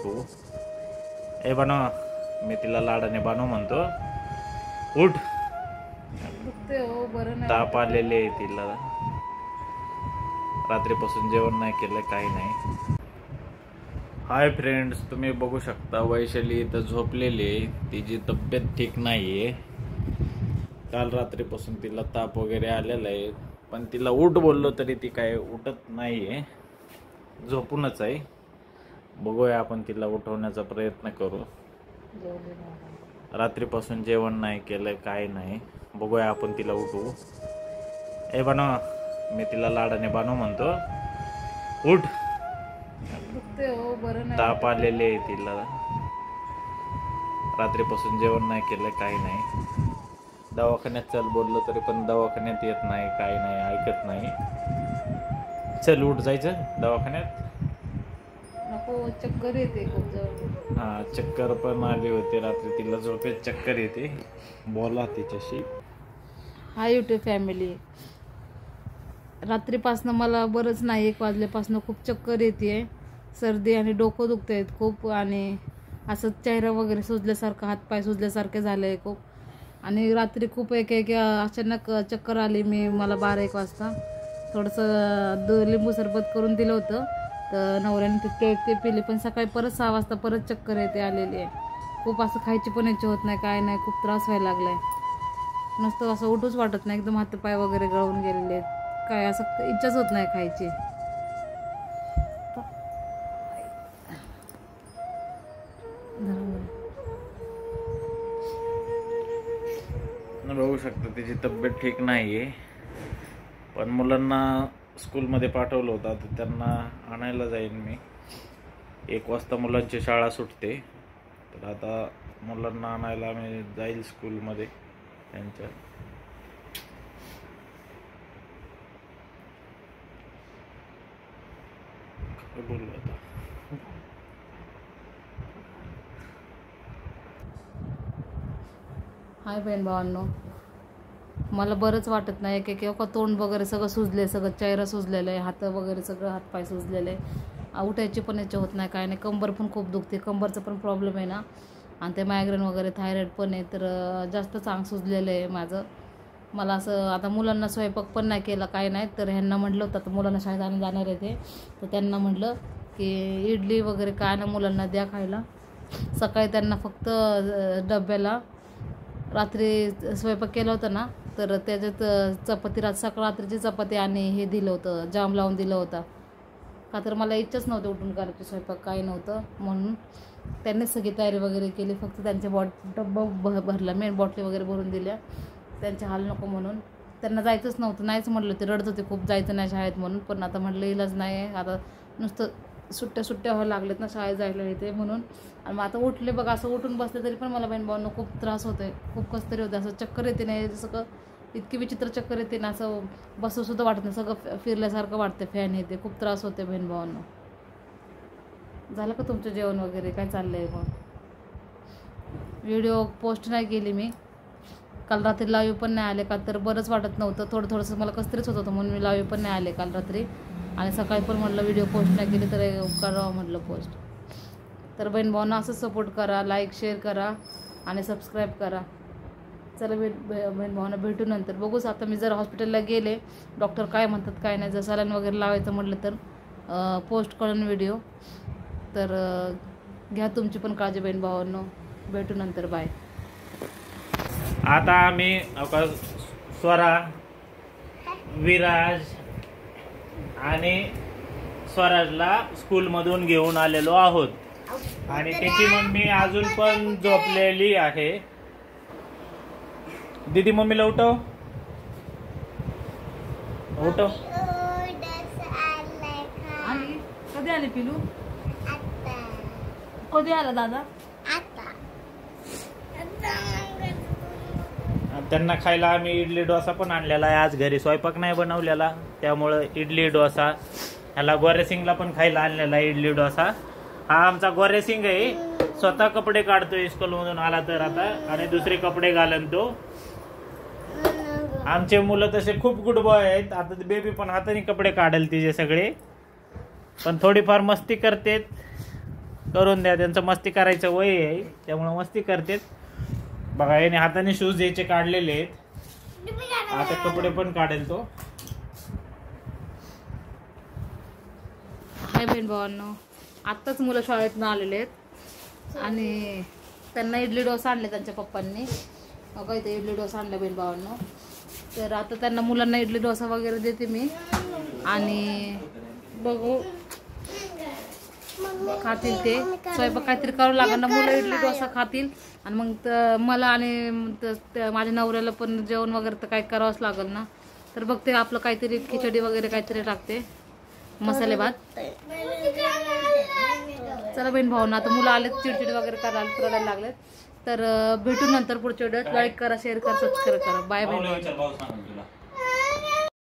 उठवू. ए बनव, मी तिला लाडाने बनव म्हणतो. उठ, ताप आलेले आहे तिला. रात्रीपासून जेवण नाही केलं, काही नाही. हाय फ्रेंड्स, तुम्ही बघू शकता वैशाली इथं झोपलेली आहे. तिची तब्येत ठीक नाहीये. काल रात्रीपासून तिला ताप वगैरे आलेला आहे, पण तिला उठ बोललो तरी ती काय उठत नाहीये, झोपूनच आहे. बघूया, आपण तिला उठवण्याचा प्रयत्न करू. रात्रीपासून जेवण नाही केलं, काय नाही. बघूया, आपण तिला उठवू. ए बनव, मी तिला लाडाने बनव म्हणतो. उठ, ताप आलेले आहे तिला. रात्रीपासून जेवण नाही केलं, काही नाही. दवाखान्यात चल बोललो तरी पण दवाखान्यात येत नाही, काही नाही, ऐकत नाही. चल उठ, जायचं दवाखान्यात. नको, चक्कर येते खूप जवळ. हा, चक्कर पण आली होती रात्री तिला, झोपेत चक्कर येते. बोला तिच्याशी. हाय यूट्यूब फॅमिली, रात्रीपासनं मला बरंच नाही, 1 वाजल्यापासनं खूप चक्कर येते, सर्दी आणि डोकं दुखत आहेत खूप, आणि असं चेहरा वगैरे सुजल्यासारखं, हातपाय सुजल्यासारखे झाले खूप. आणि रात्री खूप एक अचानक चक्कर आली. मला 12-1 वाजता थोडंसं लिंबू सरबत करून दिलं होतं, तर नवऱ्याने ते पिले. पण सकाळी परत 6 वाजता परत चक्कर येते आलेली आहे. खूप असं खायची पण इच्छा होत नाही, काय नाही, खूप त्रास व्हायला लागलाय. नुसतं असं उठूच वाटत नाही, एकदम हातपाय वगैरे गळून गेलेले आहेत, काय असं इच्छाच होत नाही खायची. बघू शकता तिची तब्येत ठीक नाहीये. पण मुलांना स्कूलमध्ये पाठवलं होतं, तर त्यांना आणायला जाईन मी. 1 वाजता मुलांची शाळा सुटते, तर आता मुलांना आणायला मी जाईल स्कूलमध्ये त्यांच्या. बोलू आता. हाय बहीण भावांनो, मला बरंच वाटत नाही. एक तोंड वगैरे सगळं सुजले, सगळं चेहरा सुजलेलं आहे, हात वगैरे सगळं हातपाय सुजलेले आहे. उठायची पण इच्छा होत नाही, काय नाही. कंबर पण खूप दुखते, कंबरचा पण प्रॉब्लेम आहे ना, आणि ते मायग्रेन वगैरे, थायरॉइड पण आहे, तर जास्त चांग सुजलेलं आहे माझं. मला असं आता मुलांना स्वयंपाक पण नाही केला, काय नाही. तर ह्यांना म्हटलं होतं, तर मुलांना शाळेत आणून जाणार आहे ते, तर त्यांना म्हटलं की इडली वगैरे काय ना मुलांना द्या खायला. सकाळी त्यांना फक्त डब्याला रात्री स्वयंपाक केला होता ना, तर त्याच्यात चपाती, रात्रीची चपाती आणि हे दिलं होतं, जाम लावून दिलं होतं. का तर मला इच्छाच नव्हतं उठून करायची, स्वयंपाक काही नव्हतं, म्हणून त्यांनीच सगळी तयारी वगैरे केली. फक्त त्यांच्या डब्बा भरला, मेन बॉटली वगैरे भरून दिल्या, त्यांचे हाल नको म्हणून. त्यांना जायचंच नव्हतं, नाहीच म्हटलं, ते रडत होते खूप, जायचं नाही शाळेत म्हणून. पण आता म्हटलं इलाज नाही आहे, आता नुसतं सुट्ट्या व्हायला लागलेत ना शाळेत जायला येते म्हणून. आणि मग आता उठले बघा, असं उठून बसले तरी पण मला बहीण भावांना खूप त्रास होतोय, खूप कसं तरी होतं, असं चक्कर येते नाही, सगळं इतकी विचित्र चक्कर येते ना, असं बसूसुद्धा वाटत नाही, सगळं फिरल्यासारखं वाटतं, फॅन येते, खूप त्रास होते बहीण भावांना. झालं का तुमचं जेवण वगैरे, काय चाललंय मग? व्हिडिओ पोस्ट नाही केली मी, काल रात्री लाईव्ह पण नाही आले, का तर बरंच वाटत नव्हतं, थोडंसं मला कसं तरीच होत होतं, म्हणून मी लाईव्ह पण नाही आले काल रात्री. आणि सकाळी पण म्हटलं व्हिडिओ पोस्ट नाही केली तर करावं म्हटलं पोस्ट. तर बहीण भावांना असंच सपोर्ट करा, लाईक शेअर करा आणि सबस्क्राईब करा. चला बहीण भावांना भेटू नंतर. बघूच आता मी जर हॉस्पिटलला गेले, डॉक्टर काय म्हणतात काय नाही, जर सलाईन वगैरे लावायचं म्हटलं तर पोस्ट करून व्हिडिओ. तर घ्या तुमची पण काळजी बहीण भावांनो, भेटू नंतर, बाय. आता आम्ही स्वरा, विराज आणि स्वराजला स्कूलमधून घेऊन आलेलो आहोत, आणि त्याची मम्मी अजून पण झोपलेली आहे. दीदी मम्मीला उठव, उठव. कधी आले पिलू? कधी आला दादा? त्यांना खायला आम्ही इडली डोसा पण आणलेला आहे. आज घरी स्वयंपाक नाही बनवलेला, त्यामुळं इडली डोसा. ह्याला गोरेसिंगला पण खायला आणलेला आहे इडली डोसा. हा आमचा गोरेसिंग आहे, स्वतः कपडे काढतोय स्कूलमधून आला तर आता, आणि दुसरे कपडे घालन तो. आमचे मुलं तसे खूप गुड बॉय आहेत. आता बेबी पण हाताने कपडे काढेल तिचे सगळे, पण थोडीफार मस्ती करतेत. करून द्या. त्यांचं मस्ती करायचं वय आहे त्यामुळे मस्ती करतेत. बघा याने हाताने शूज याचे काढलेले आहेत. आता कपडे पण काढेल तो. हाय बहीण भावांनो, आत्ताच मुलं शाळेतून आलेले आहेत आणि त्यांना इडली डोसा आणले त्यांच्या पप्पांनी. बघा इथे इडली डोसा आणला बहीण भावांनो. तर आता त्यांना मुलांना इडली डोसा वगैरे देते मी आणि बघू खातील ते. स्वयंपाक काहीतरी करावं लागेल ना, मुलं इडली डोसा खातील आणि मग मला आणि माझ्या नवऱ्याला पण जेवण वगैरे तर काही करावंच लागेल ना. तर बघते आपलं काहीतरी खिचडी वगैरे काहीतरी टाकते, मसाले भात. चला बहीण भावना, आता मुलं आलेत चिडचिड वगैरे करायला लागलेत. तर भेटू नंतर पुढच्या व्हिडिओत. लाईक करा, शेअर करा, सबस्क्राईब करा. Bye bye.